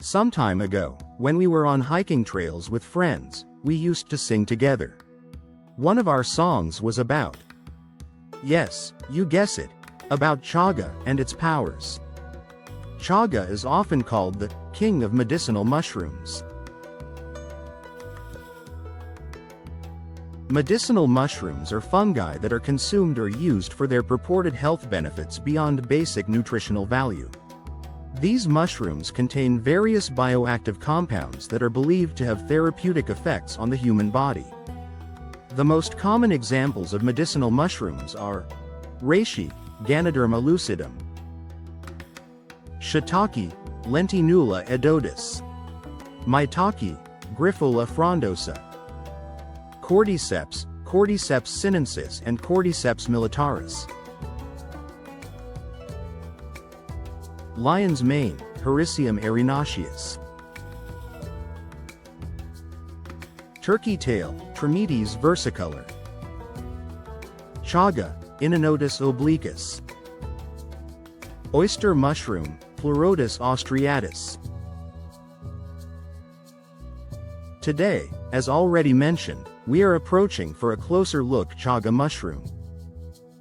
Some time ago, when we were on hiking trails with friends, we used to sing together. One of our songs was about, yes, you guess it, about chaga and its powers. Chaga is often called the King of Medicinal Mushrooms. Medicinal mushrooms are fungi that are consumed or used for their purported health benefits beyond basic nutritional value. These mushrooms contain various bioactive compounds that are believed to have therapeutic effects on the human body. The most common examples of medicinal mushrooms are reishi, Ganoderma lucidum; shiitake, Lentinula edodes; maitake, Grifola frondosa; cordyceps, Cordyceps sinensis and Cordyceps militaris; lion's mane, Hericium erinaceus; turkey tail, Trametes versicolor; chaga, Inonotus obliquus; oyster mushroom, Pleurotus austriatus. Today, as already mentioned, we are approaching for a closer look chaga mushroom.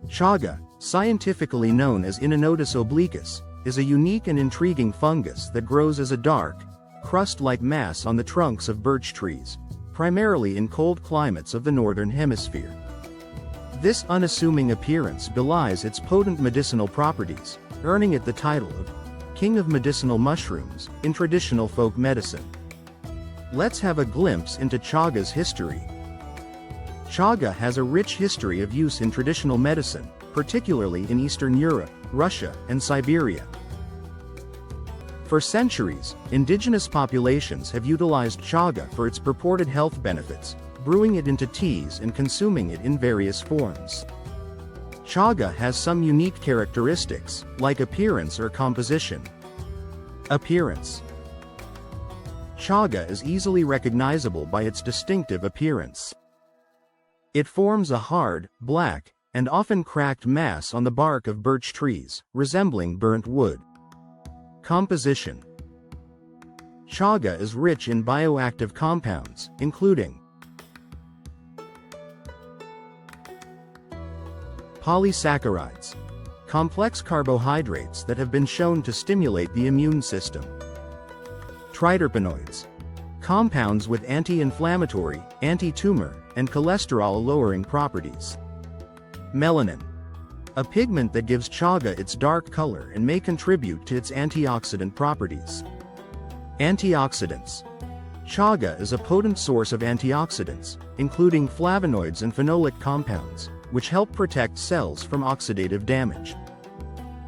Chaga, scientifically known as Inonotus obliquus, is a unique and intriguing fungus that grows as a dark, crust-like mass on the trunks of birch trees, primarily in cold climates of the northern hemisphere. This unassuming appearance belies its potent medicinal properties, earning it the title of King of Medicinal Mushrooms in traditional folk medicine. Let's have a glimpse into chaga's history. Chaga has a rich history of use in traditional medicine, particularly in Eastern Europe, Russia, and Siberia. For centuries, indigenous populations have utilized chaga for its purported health benefits, brewing it into teas and consuming it in various forms. Chaga has some unique characteristics, like appearance or composition. Appearance. Chaga is easily recognizable by its distinctive appearance. It forms a hard, black, and often cracked mass on the bark of birch trees, resembling burnt wood. Composition. Chaga is rich in bioactive compounds, including polysaccharides, complex carbohydrates that have been shown to stimulate the immune system; triterpenoids, compounds with anti-inflammatory, anti-tumor, and cholesterol-lowering properties; melanin, a pigment that gives chaga its dark color and may contribute to its antioxidant properties; antioxidants. Chaga is a potent source of antioxidants, including flavonoids and phenolic compounds, which help protect cells from oxidative damage.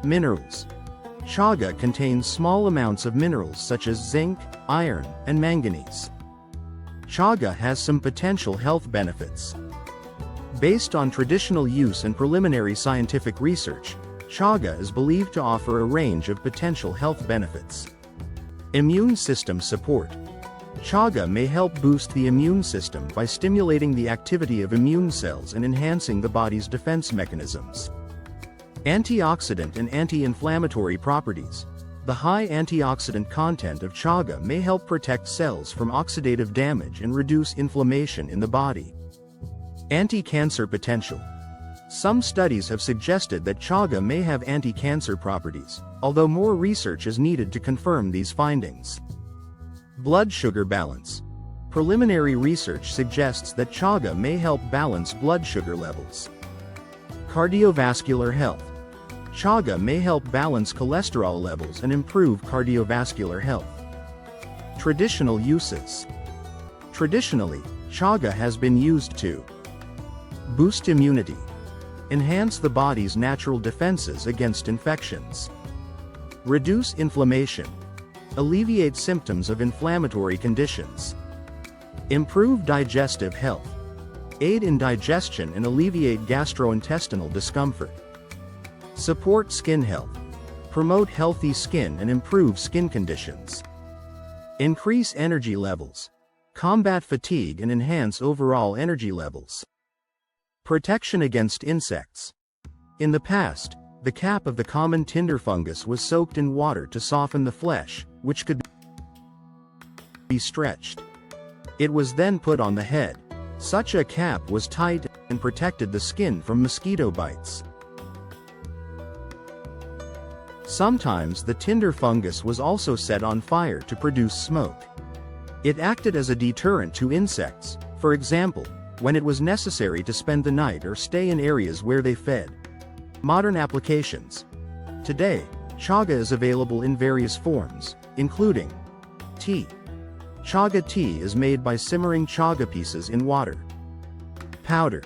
Minerals. Chaga contains small amounts of minerals such as zinc, iron, and manganese. Chaga has some potential health benefits. Based on traditional use and preliminary scientific research, chaga is believed to offer a range of potential health benefits. Immune system support. Chaga may help boost the immune system by stimulating the activity of immune cells and enhancing the body's defense mechanisms. Antioxidant and anti-inflammatory properties. The high antioxidant content of chaga may help protect cells from oxidative damage and reduce inflammation in the body. Anti-cancer potential. Some studies have suggested that chaga may have anti-cancer properties, although more research is needed to confirm these findings. Blood sugar balance. Preliminary research suggests that chaga may help balance blood sugar levels. Cardiovascular health. Chaga may help balance cholesterol levels and improve cardiovascular health. Traditional uses. Traditionally, chaga has been used to boost immunity, enhance the body's natural defenses against infections, reduce inflammation, alleviate symptoms of inflammatory conditions, improve digestive health, aid in digestion and alleviate gastrointestinal discomfort, support skin health, promote healthy skin and improve skin conditions, increase energy levels, combat fatigue and enhance overall energy levels. Protection against insects. In the past, the cap of the common tinder fungus was soaked in water to soften the flesh, which could be stretched. It was then put on the head. Such a cap was tight and protected the skin from mosquito bites. Sometimes the tinder fungus was also set on fire to produce smoke. It acted as a deterrent to insects, for example, when it was necessary to spend the night or stay in areas where they fed. Modern applications. Today, chaga is available in various forms, including tea. Chaga tea is made by simmering chaga pieces in water. Powder.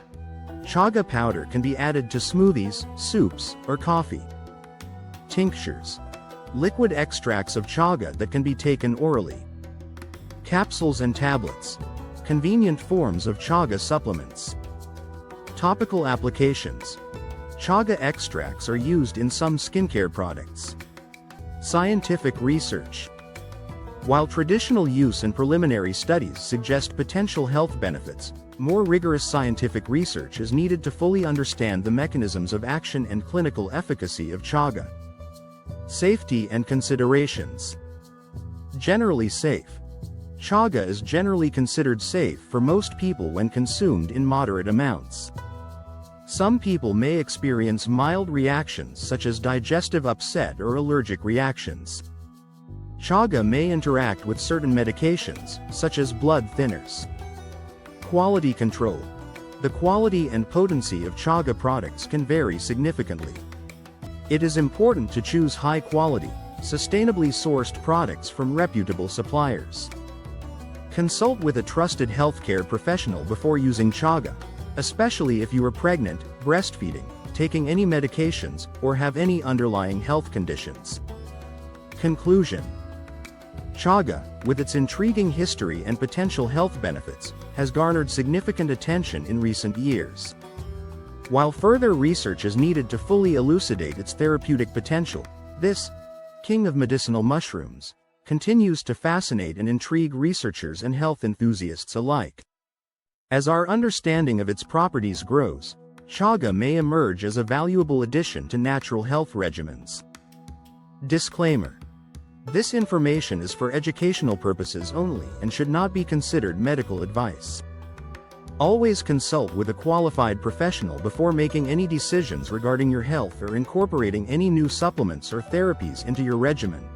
Chaga powder can be added to smoothies, soups, or coffee. Tinctures. Liquid extracts of chaga that can be taken orally. Capsules and tablets. Convenient forms of chaga supplements. Topical applications. Chaga extracts are used in some skincare products. Scientific research. While traditional use and preliminary studies suggest potential health benefits, more rigorous scientific research is needed to fully understand the mechanisms of action and clinical efficacy of chaga. Safety and considerations. Generally safe. Chaga is generally considered safe for most people when consumed in moderate amounts. Some people may experience mild reactions such as digestive upset or allergic reactions. Chaga may interact with certain medications, such as blood thinners. Quality control. The quality and potency of chaga products can vary significantly. It is important to choose high-quality, sustainably sourced products from reputable suppliers. Consult with a trusted healthcare professional before using chaga, especially if you are pregnant, breastfeeding, taking any medications, or have any underlying health conditions. Conclusion. Chaga, with its intriguing history and potential health benefits, has garnered significant attention in recent years. While further research is needed to fully elucidate its therapeutic potential, this King of Medicinal Mushrooms continues to fascinate and intrigue researchers and health enthusiasts alike. As our understanding of its properties grows, chaga may emerge as a valuable addition to natural health regimens. Disclaimer. This information is for educational purposes only and should not be considered medical advice. Always consult with a qualified professional before making any decisions regarding your health or incorporating any new supplements or therapies into your regimen.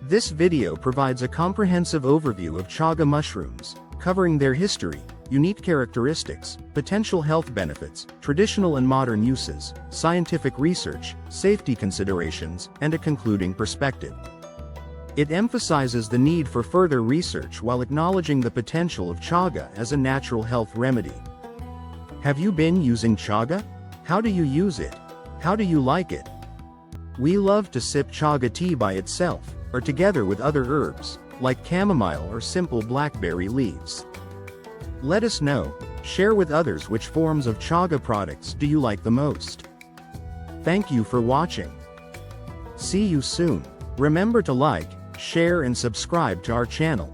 This video provides a comprehensive overview of chaga mushrooms, covering their history, unique characteristics, potential health benefits, traditional and modern uses, scientific research, safety considerations, and a concluding perspective. It emphasizes the need for further research while acknowledging the potential of chaga as a natural health remedy. Have you been using chaga? How do you use it? How do you like it? We love to sip chaga tea by itself, or together with other herbs, like chamomile or simple blackberry leaves. Let us know. Share with others which forms of chaga products do you like the most. Thank you for watching. See you soon. Remember to like, share and subscribe to our channel.